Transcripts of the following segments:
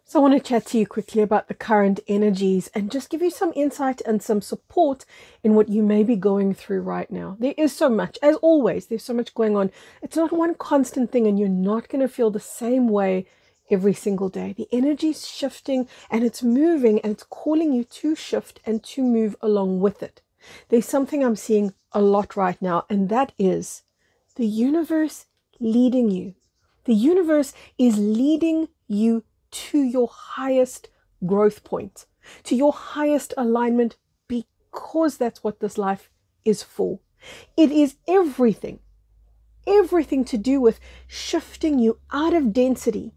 So I want to chat to you quickly about the current energies and just give you some insight and some support in what you may be going through right now. There is so much, as always, there's so much going on. It's not one constant thing, and you're not going to feel the same way every single day. The energy's shifting and it's moving, and it's calling you to shift and to move along with it. There's something I'm seeing a lot right now, and that is the universe leading you. The universe is leading you to your highest growth point, to your highest alignment, because that's what this life is for. It is everything to do with shifting you out of density,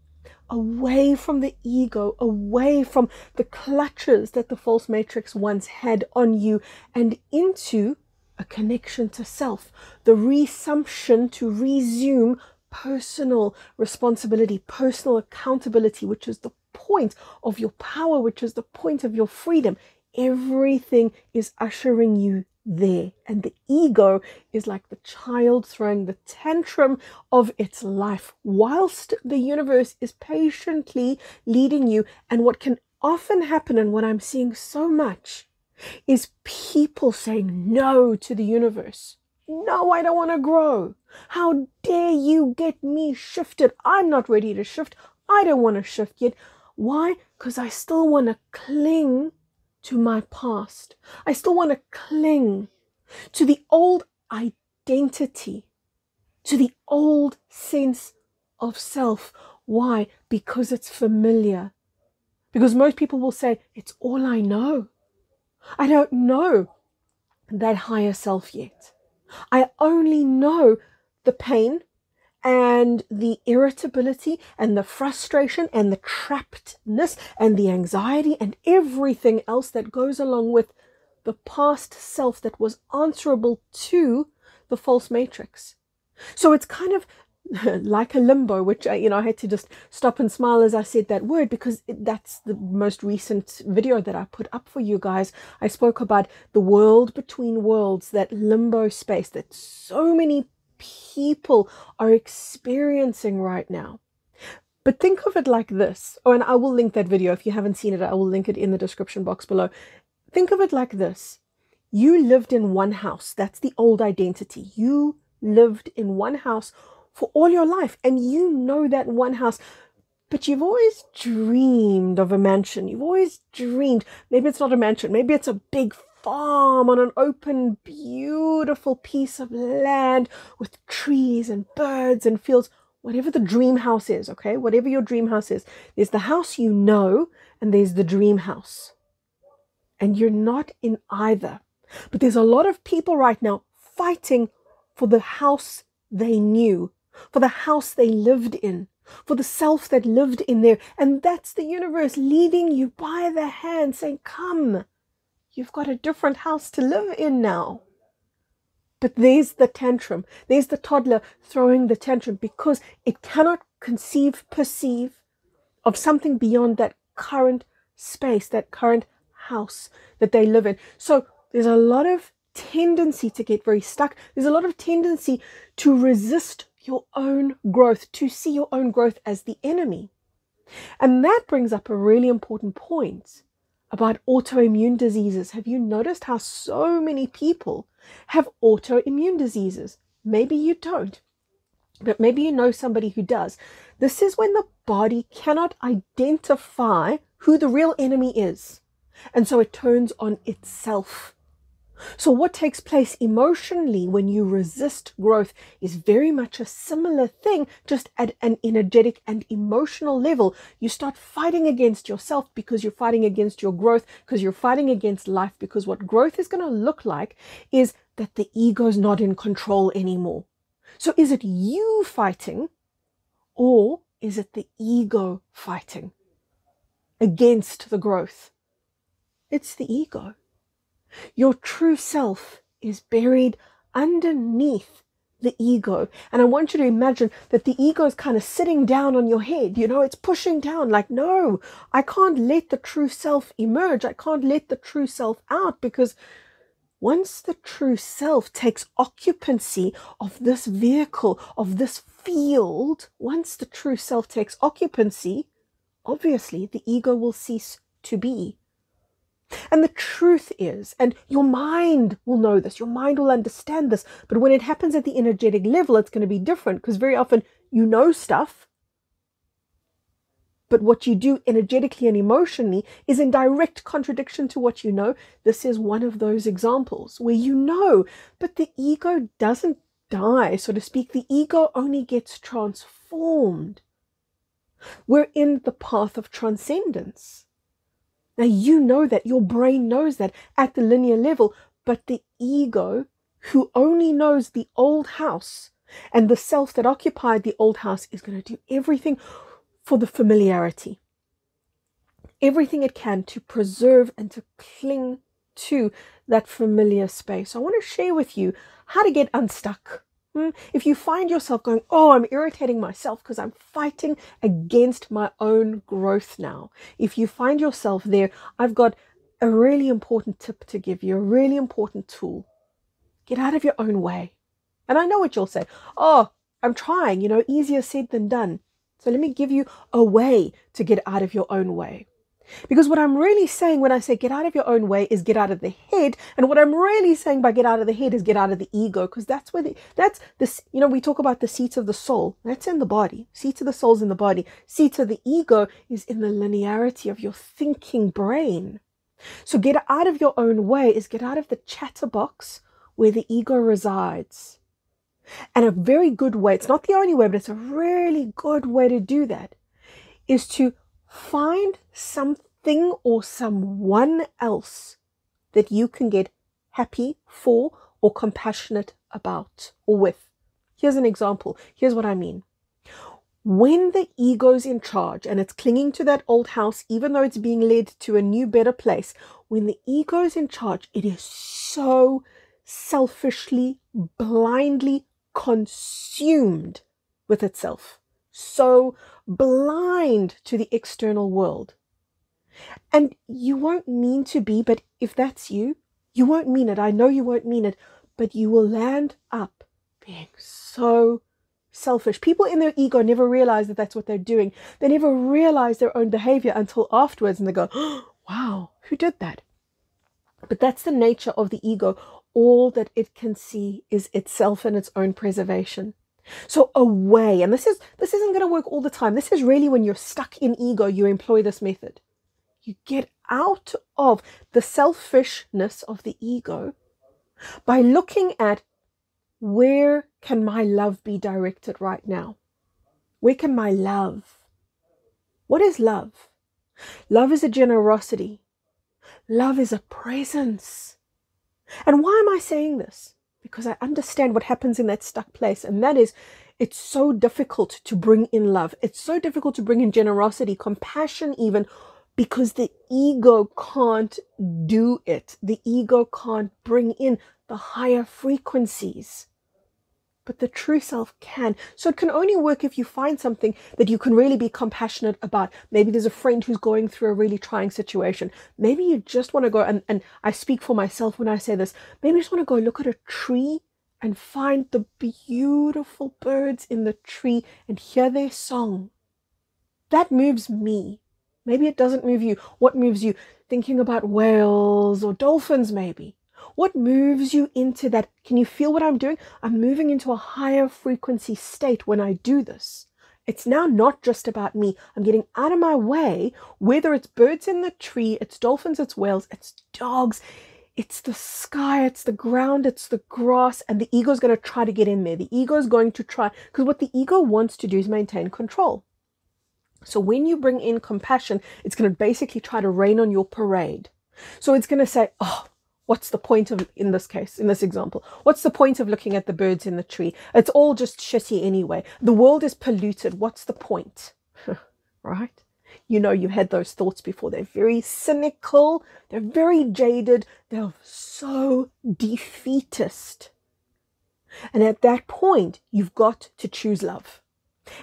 away from the ego, away from the clutches that the false matrix once had on you, and into a connection to self, the resumption to resume personal responsibility, personal accountability, which is the point of your power, which is the point of your freedom. Everything is ushering you there. And the ego is like the child throwing the tantrum of its life, whilst the universe is patiently leading you. And what can often happen, and what I'm seeing so much, is people saying no to the universe. No, I don't want to grow. How dare you get me shifted? I'm not ready to shift. I don't want to shift yet. Why? Because I still want to cling to my past. I still want to cling to the old identity, to the old sense of self. Why? Because it's familiar. Because most people will say, it's all I know. I don't know that higher self yet. I only know the pain and the irritability and the frustration and the trappedness and the anxiety and everything else that goes along with the past self that was answerable to the false matrix. So it's kind of like a limbo, which I had to just stop and smile as I said that word, because that's the most recent video that I put up for you guys. I spoke about the world between worlds, that limbo space that so many people are experiencing right now. But think of it like this. Oh, and I will link that video. If you haven't seen it, I will link it in the description box below. Think of it like this. You lived in one house. That's the old identity. You lived in one house for all your life, and you know that one house, but you've always dreamed of a mansion. You've always dreamed, maybe it's not a mansion, maybe it's a big farm on an open, beautiful piece of land with trees and birds and fields, whatever the dream house is, okay? Whatever your dream house is, there's the house you know, and there's the dream house. And you're not in either. But there's a lot of people right now fighting for the house they knew, for the house they lived in, for the self that lived in there. And that's the universe leading you by the hand, saying, come, you've got a different house to live in now. But there's the tantrum. There's the toddler throwing the tantrum, because it cannot perceive of something beyond that current space, that current house that they live in. So there's a lot of tendency to get very stuck. There's a lot of tendency to resist your own growth, to see your own growth as the enemy. And that brings up a really important point about autoimmune diseases. Have you noticed how so many people have autoimmune diseases? Maybe you don't, but maybe you know somebody who does. This is when the body cannot identify who the real enemy is, and so it turns on itself. So what takes place emotionally when you resist growth is very much a similar thing, just at an energetic and emotional level. You start fighting against yourself because you're fighting against your growth, because you're fighting against life, because what growth is going to look like is that the ego's not in control anymore. So is it you fighting, or is it the ego fighting against the growth? It's the ego. Your true self is buried underneath the ego. And I want you to imagine that the ego is kind of sitting down on your head. It's pushing down like, no, I can't let the true self emerge. I can't let the true self out, because once the true self takes occupancy of this vehicle, of this field, once the true self takes occupancy, obviously the ego will cease to be. And the truth is, and your mind will know this, your mind will understand this, but when it happens at the energetic level, it's going to be different, because very often you know stuff, but what you do energetically and emotionally is in direct contradiction to what you know. This is one of those examples where you know, but the ego doesn't die, so to speak. The ego only gets transformed. We're in the path of transcendence. Now, you know that, your brain knows that at the linear level, but the ego, who only knows the old house and the self that occupied the old house, is going to do everything for the familiarity, everything it can to preserve and to cling to that familiar space. I want to share with you how to get unstuck. If you find yourself going, oh, I'm irritating myself because I'm fighting against my own growth now. If you find yourself there, I've got a really important tip to give you, a really important tool. Get out of your own way. And I know what you'll say. Oh, I'm trying, easier said than done. So let me give you a way to get out of your own way. Because what I'm really saying when I say get out of your own way is get out of the head. And what I'm really saying by get out of the head is get out of the ego. Because that's where we talk about the seat of the soul. That's in the body. Seat of the soul's in the body. Seat of the ego is in the linearity of your thinking brain. So get out of your own way is get out of the chatterbox where the ego resides. And a very good way, it's not the only way, but it's a really good way to do that, is to find something or someone else that you can get happy for or compassionate about or with. Here's an example. Here's what I mean. When the ego's in charge and it's clinging to that old house, even though it's being led to a new, better place, when the ego's in charge, it is so selfishly, blindly consumed with itself. So blind to the external world. And you won't mean to be, but if that's you, you won't mean it. I know you won't mean it, but you will land up being so selfish. People in their ego never realize that that's what they're doing. They never realize their own behavior until afterwards, and they go, oh, wow, who did that? But that's the nature of the ego. All that it can see is itself and its own preservation. So away, and this isn't going to work all the time. This is really when you're stuck in ego, you employ this method. You get out of the selfishness of the ego by looking at, where can my love be directed right now? Where can my love? What is love? Love is a generosity. Love is a presence. And why am I saying this? Because I understand what happens in that stuck place. And that is, it's so difficult to bring in love. It's so difficult to bring in generosity, compassion even, because the ego can't do it. The ego can't bring in the higher frequencies. But the true self can. So it can only work if you find something that you can really be compassionate about. Maybe there's a friend who's going through a really trying situation. Maybe you just want to go, and I speak for myself when I say this, maybe you just want to go look at a tree and find the beautiful birds in the tree and hear their song. That moves me. Maybe it doesn't move you. What moves you? Thinking about whales or dolphins maybe. What moves you into that? Can you feel what I'm doing? I'm moving into a higher frequency state when I do this. It's now not just about me. I'm getting out of my way, whether it's birds in the tree, it's dolphins, it's whales, it's dogs, it's the sky, it's the ground, it's the grass, and the ego is going to try to get in there. The ego is going to try, because what the ego wants to do is maintain control. So when you bring in compassion, it's going to basically try to rain on your parade. So it's going to say, oh, what's the point of, in this case, in this example, what's the point of looking at the birds in the tree? It's all just shitty anyway. The world is polluted. What's the point? Right? You've had those thoughts before. They're very cynical. They're very jaded. They're so defeatist. And at that point, you've got to choose love.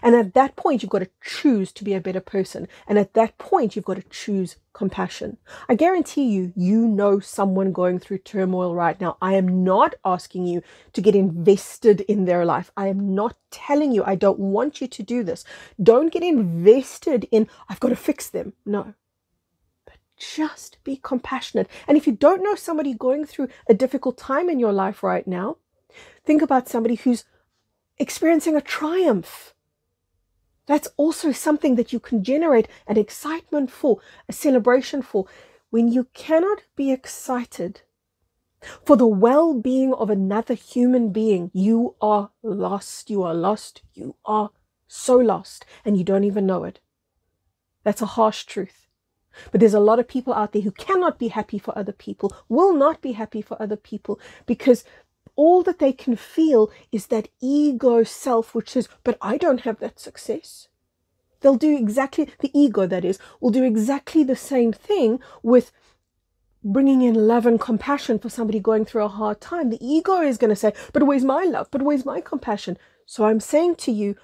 And at that point, you've got to choose to be a better person. And at that point, you've got to choose compassion. I guarantee you, you know someone going through turmoil right now. I am not asking you to get invested in their life. I am not telling you, I don't want you to do this. Don't get invested in, I've got to fix them. No. But just be compassionate. And if you don't know somebody going through a difficult time in your life right now, think about somebody who's experiencing a triumph. That's also something that you can generate an excitement for, a celebration for. When you cannot be excited for the well-being of another human being, you are lost. You are lost. You are so lost, and you don't even know it. That's a harsh truth. But there's a lot of people out there who cannot be happy for other people, will not be happy for other people, because all that they can feel is that ego self, which says, but I don't have that success. They'll do exactly, the ego that is, will do exactly the same thing with bringing in love and compassion for somebody going through a hard time. The ego is going to say, but where's my love? But where's my compassion? So I'm saying to you,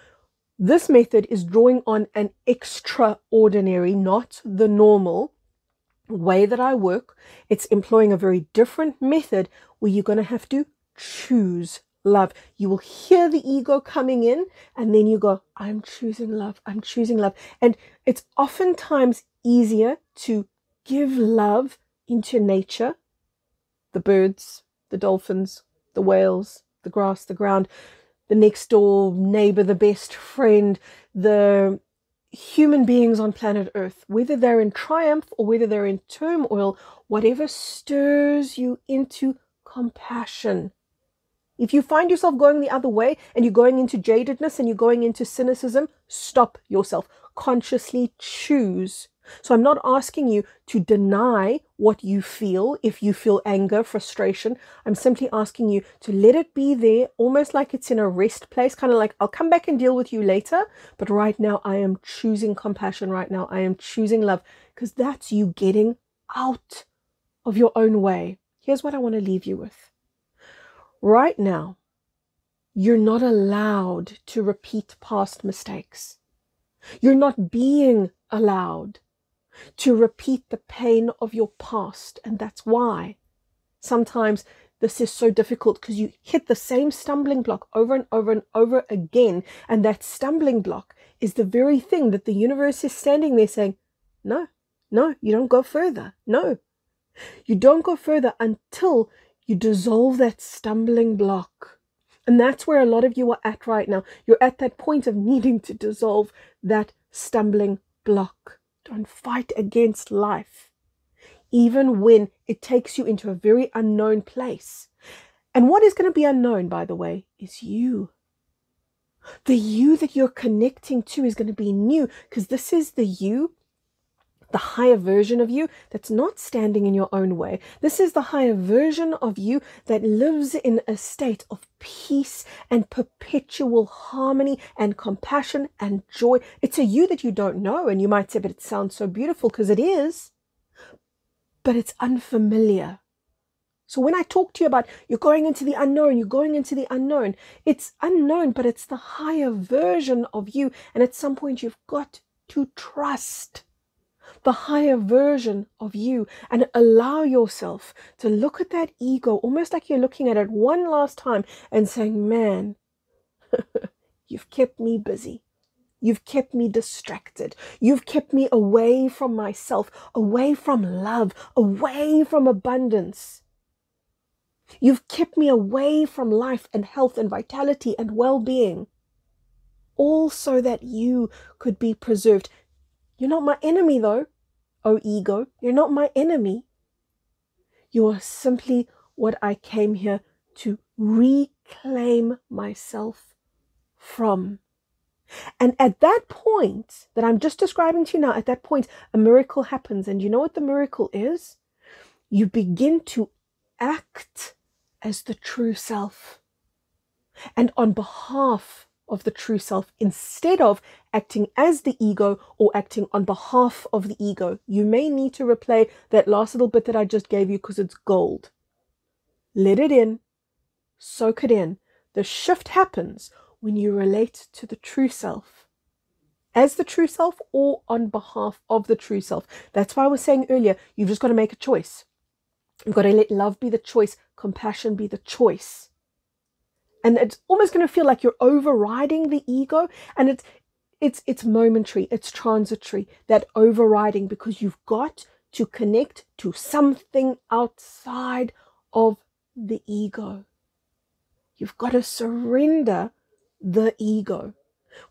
this method is drawing on an extraordinary, not the normal way that I work. It's employing a very different method where you're going to have to choose love. You will hear the ego coming in, and then you go, I'm choosing love. I'm choosing love. And it's oftentimes easier to give love into nature, the birds, the dolphins, the whales, the grass, the ground, the next door neighbor, the best friend, the human beings on planet Earth, whether they're in triumph or whether they're in turmoil, whatever stirs you into compassion. If you find yourself going the other way and you're going into jadedness and you're going into cynicism, stop yourself. Consciously choose. So I'm not asking you to deny what you feel. If you feel anger, frustration, I'm simply asking you to let it be there, almost like it's in a rest place, kind of like, I'll come back and deal with you later. But right now I am choosing compassion. Right now I am choosing love, because that's you getting out of your own way. Here's what I want to leave you with. Right now, you're not allowed to repeat past mistakes. You're not being allowed to repeat the pain of your past. And that's why sometimes this is so difficult, because you hit the same stumbling block over and over and over again. And that stumbling block is the very thing that the universe is standing there saying, no, you don't go further. No, you don't go further until you dissolve that stumbling block. And that's where a lot of you are at right now. You're at that point of needing to dissolve that stumbling block. Don't fight against life, even when it takes you into a very unknown place. And what is going to be unknown, by the way, is you. The you that you're connecting to is going to be new, because this is the you, the higher version of you that's not standing in your own way. This is the higher version of you that lives in a state of peace and perpetual harmony and compassion and joy. It's a you that you don't know. And you might say, but it sounds so beautiful, because it is, but it's unfamiliar. So when I talk to you about you're going into the unknown, you're going into the unknown, it's unknown, but it's the higher version of you. And at some point you've got to trust the higher version of you and allow yourself to look at that ego almost like you're looking at it one last time and saying, man, you've kept me busy. You've kept me distracted. You've kept me away from myself, away from love, away from abundance. You've kept me away from life and health and vitality and well-being, all so that you could be preserved. You're not my enemy, though. Oh, ego, you're not my enemy. You are simply what I came here to reclaim myself from. And at that point that I'm just describing to you now, at that point, a miracle happens. And you know what the miracle is? You begin to act as the true self. And on behalf of the true self, instead of acting as the ego or acting on behalf of the ego. You may need to replay that last little bit that I just gave you, because it's gold. Let it in, soak it in. The shift happens when you relate to the true self, as the true self or on behalf of the true self. That's why I was saying earlier, you've just got to make a choice. You've got to let love be the choice, compassion be the choice. And it's almost going to feel like you're overriding the ego, and it's momentary, it's transitory, that overriding, because you've got to connect to something outside of the ego. You've got to surrender the ego.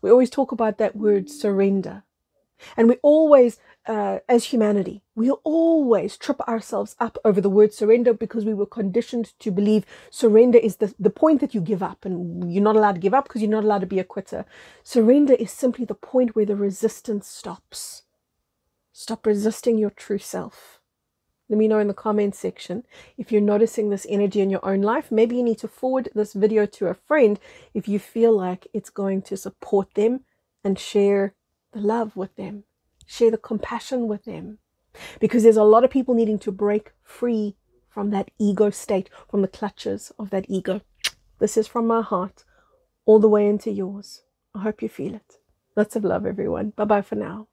We always talk about that word surrender. And we always, as humanity, we always trip ourselves up over the word surrender, because we were conditioned to believe surrender is the point that you give up, and you're not allowed to give up because you're not allowed to be a quitter. Surrender is simply the point where the resistance stops. Stop resisting your true self. Let me know in the comments section if you're noticing this energy in your own life. Maybe you need to forward this video to a friend if you feel like it's going to support them, and share the love with them. Share the compassion with them. Because there's a lot of people needing to break free from that ego state, from the clutches of that ego. This is from my heart all the way into yours. I hope you feel it. Lots of love, everyone. Bye-bye for now.